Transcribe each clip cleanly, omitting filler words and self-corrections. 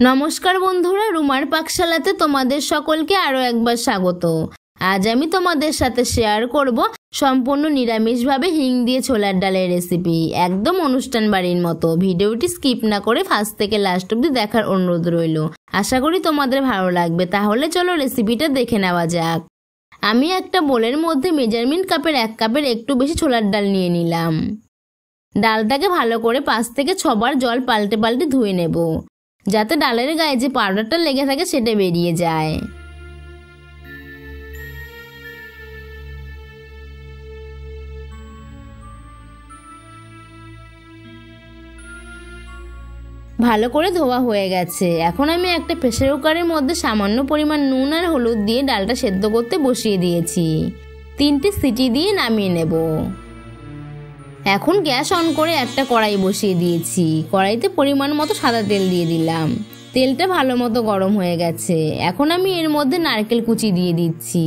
नमस्कार बंधुरा रुमार पाकशालाते तोमादेर सकलके आरो एकबार स्वागत। आज आमी तोमादेर साथे शेयर करब सम्पूर्ण निरामिष भावे हिंग दिए छोलार डालेर रेसिपि, एकदम अनुष्ठान बाड़ीर मतो। भिडियोटी स्किप ना करे फार्स्ट थेके लास्ट अब्दि देखार अनुरोध रइलो। आशा करी तोमादेर भालो लागबे। ताहले चलो रेसिपिटा देखे नेওয়া যাক। आमी एकटा बोलेर मধ্যে मेजारमेंट कापेर 1 कापेर एकटू बेशी छोलार डाल निये निलाम। डालटाके भालो करे 5 থেকে 6 বার जल पाल्टे पाल्टे धुए नेब, যাতে ডালের গায়ে যে পাউডারটা লেগে থাকে সেটা বেরিয়ে যায়। ভালো করে ধোয়া হয়ে গেছে। এখন আমি একটা প্রেসার কুকারের মধ্যে সামান্য পরিমাণ নুন আর হলুদ দিয়ে ডালটা সেদ্ধ করতে বসিয়ে দিয়েছি। 3টে সিটি দিয়ে নামিয়ে নেব। এখন গ্যাস অন করে একটা কড়াই বসিয়ে দিয়েছি। কড়াইতে পরিমাণ মতো সাদা তেল দিয়ে দিলাম। তেলটা ভালো মতো গরম হয়ে গেছে। এখন আমি এর মধ্যে নারকেল কুচি দিয়ে দিচ্ছি।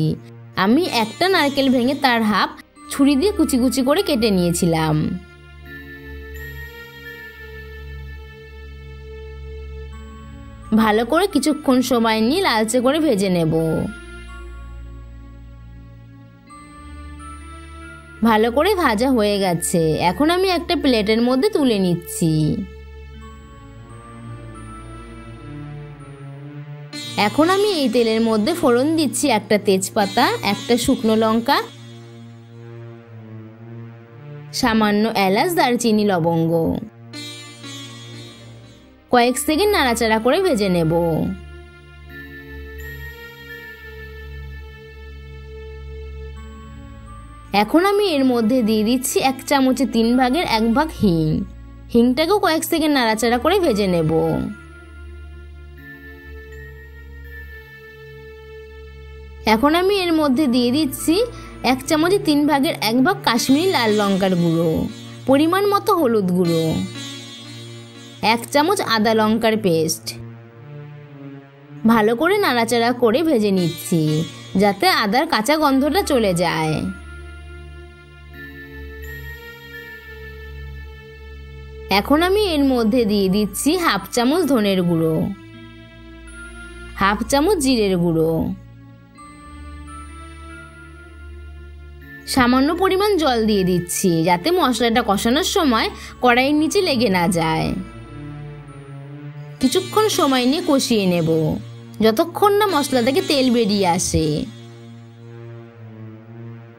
আমি একটা নারকেল ভেঙে তার হাফ ছুরি দিয়ে কুচি কুচি করে কেটে নিয়েছিলাম। ভালো করে কিছুক্ষণ সময় নিয়ে লালচে করে ভেজে নেব। ভালো করে ভাজা হয়ে গেছে। এখন আমি একটা প্লেটের মধ্যে তুলে নিচ্ছি। এখন আমি এই তেলের মধ্যে ফোড়ন দিচ্ছি একটা তেজপাতা, একটা শুকনো লঙ্কা, সামান্য এলাচ, দারচিনি, লবঙ্গ। কয়েক সেকেন্ড নাড়াচাড়া করে ভেজে নেব। এখন আমি এর মধ্যে দিয়ে দিচ্ছি 1 চামচে 3 ভাগের 1 ভাগ হিং। হিংটাকেও কয়েক সেকেন্ড নাড়াচাড়া করে ভেজে নেব। এখন আমি এর মধ্যে দিয়ে দিচ্ছি 1 চামচে 3 ভাগের 1 ভাগ কাশ্মীরি লাল লঙ্কার গুঁড়ো, পরিমাণ মতো হলুদ গুঁড়ো, 1 চামচ আদা লঙ্কার পেস্ট। ভালো করে নাড়াচাড়া করে ভেজে নিচ্ছি যাতে আদার কাঁচা গন্ধটা চলে যায়। এখন আমি এর মধ্যে দিয়ে দিচ্ছি 1/2 চামচ ধনের গুঁড়ো, 1/2 চামচ জিরের গুঁড়ো, সামান্য পরিমাণ জল দিয়ে দিচ্ছি যাতে মশলাটা কষানোর সময় কড়াইয়ের নিচে লেগে না যায়। কিছুক্ষণ সময় নিয়ে কষিয়ে নেব যতক্ষণ না মশলা থেকে তেল বেরিয়ে আসে।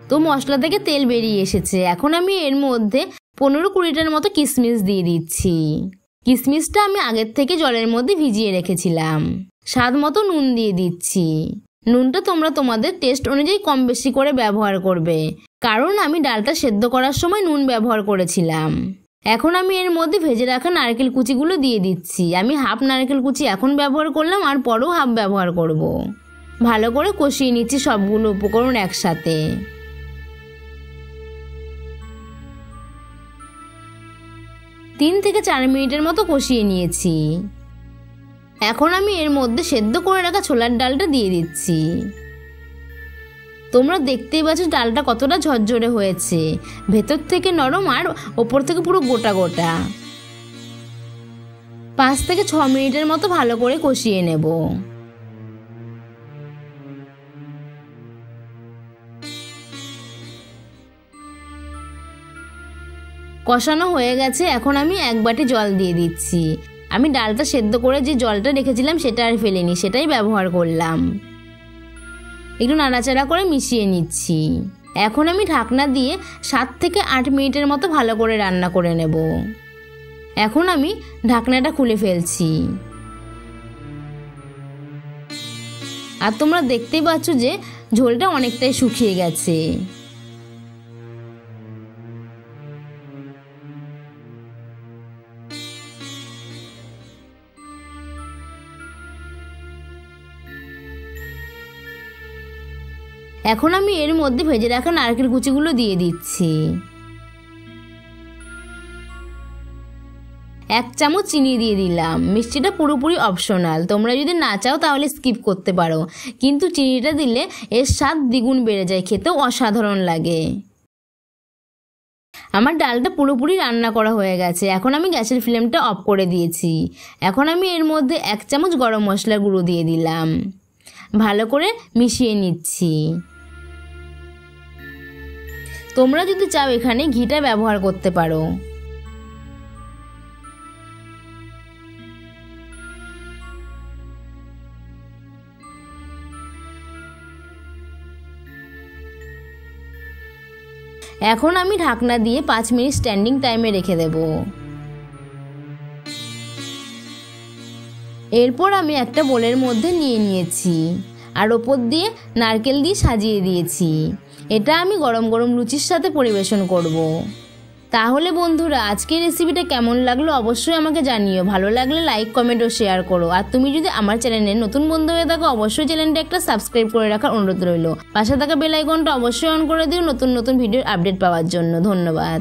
তো মশলা থেকে তেল বেরিয়ে এসেছে। এখন আমি এর মধ্যে 15-20টার মতো কিশমিশ দিয়ে দিচ্ছি। কিশমিশটা আমি আগের থেকে জলের মধ্যে ভিজিয়ে রেখেছিলাম। স্বাদ মতো নুন দিয়ে দিচ্ছি। নুনটা তোমরা তোমাদের টেস্ট অনুযায়ী কম বেশি করে ব্যবহার করবে, কারণ আমি ডালটা সেদ্ধ করার সময় নুন ব্যবহার করেছিলাম। এখন আমি এর মধ্যে ভেজে রাখা নারকেল কুচিগুলো দিয়ে দিচ্ছি। আমি হাফ নারকেল কুচি এখন ব্যবহার করলাম আর পরেও হাফ ব্যবহার করব। ভালো করে কষিয়ে নিচ্ছি সবগুলো উপকরণ একসাথে। 3 থেকে 4 মিনিটের মতো কষিয়ে নিয়েছি। এখন আমি এর মধ্যে সেদ্ধ করে রাখা ছোলার ডালটা দিয়ে দিচ্ছি। তোমরা দেখতেই পাচ্ছ ডালটা কতটা ঝরঝরে হয়েছে, ভেতর থেকে নরম আর ওপর থেকে পুরো গোটা গোটা। 5 থেকে 6 মিনিটের মতো ভালো করে কষিয়ে নেব। কষানো হয়ে গেছে। এখন আমি 1 বাটি জল দিয়ে দিচ্ছি। আমি ডালটা সেদ্ধ করে যে জলটা রেখেছিলাম সেটা আর ফেলিনি, সেটাই ব্যবহার করলাম। একটু নাড়াচাড়া করে মিশিয়ে নিচ্ছি। এখন আমি ঢাকনা দিয়ে 7 থেকে 8 মিনিটের মতো ভালো করে রান্না করে নেব। এখন আমি ঢাকনাটা খুলে ফেলছি। আর তোমরা দেখতেই পাচ্ছ যে ঝোলটা অনেকটাই শুকিয়ে গেছে। এখন আমি এর মধ্যে ভেজে রাখা নারকেল কুচিগুলো দিয়ে দিচ্ছি। 1 চামচ চিনি দিয়ে দিলাম। মিষ্টিটা পুরোপুরি অপশনাল, তোমরা যদি না চাও তাহলে স্কিপ করতে পারো, কিন্তু চিনিটা দিলে এর স্বাদ দ্বিগুণ বেড়ে যায়, খেতেও অসাধারণ লাগে। আমার ডালটা পুরোপুরি রান্না করা হয়ে গেছে। এখন আমি গ্যাসের ফ্লেমটা অফ করে দিয়েছি। এখন আমি এর মধ্যে 1 চামচ গরম মশলা গুঁড়ো দিয়ে দিলাম। ভালো করে মিশিয়ে নিচ্ছি। তোমরা যদি চাও এখানে ঘিটা ব্যবহার করতে পারো। এখন আমি ঢাকনা দিয়ে 5 মিনিট স্ট্যান্ডিং টাইমে রেখে দেব। এরপর আমি একটা বোলের মধ্যে নিয়ে নিয়েছি আর ওপর দিয়ে নারকেল দিয়ে সাজিয়ে দিয়েছি। এটা আমি গরম গরম লুচির সাথে পরিবেশন করব। তাহলে বন্ধুরা, আজকের রেসিপিটা কেমন লাগলো অবশ্যই আমাকে জানিও। ভালো লাগলে লাইক, কমেন্ট ও শেয়ার করো। আর তুমি যদি আমার চ্যানেলে নতুন বন্ধু হয়ে থাকো অবশ্যই চ্যানেলটা একটা সাবস্ক্রাইব করে রাখার অনুরোধ রইল। পাশে থাকা বেল আইকনটা অবশ্যই অন করে দিও নতুন নতুন ভিডিওর আপডেট পাওয়ার জন্য। ধন্যবাদ।